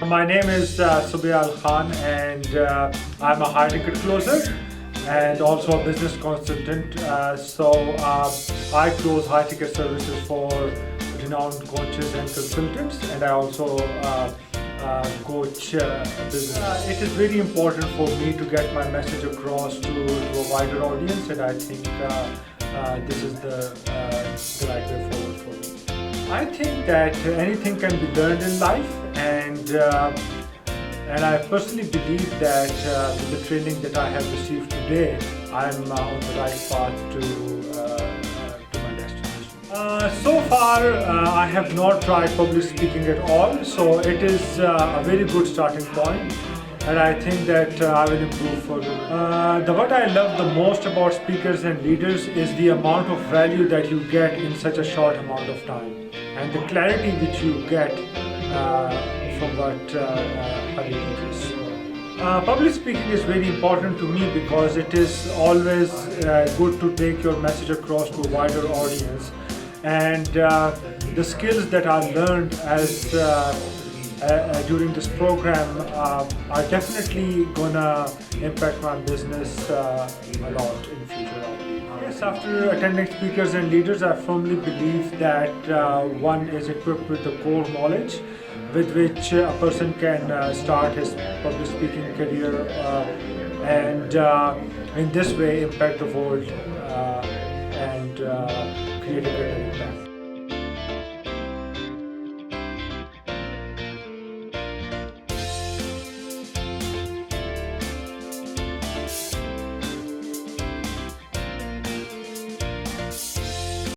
My name is Subayal Khan, and I'm a high ticket closer and also a business consultant. I close high ticket services for renowned coaches and consultants, and I also coach business. It is very important for me to get my message across to a wider audience, and I think this is the right way forward for me. I think that anything can be learned in life, and I personally believe that with the training that I have received today, I'm on the right path to my destination. So far, I have not tried public speaking at all, so it is a very good starting point, and I think that I will improve further. What I love the most about speakers and leaders is the amount of value that you get in such a short amount of time, and the clarity which you get from what Hari teaches. Public speaking is very important to me because it is always good to take your message across to a wider audience, and the skills that I learned as during this program are definitely gonna impact my business a lot in future. Yes, after attending speakers and leaders, I firmly believe that one is equipped with the core knowledge with which a person can start his public speaking career and in this way impact the world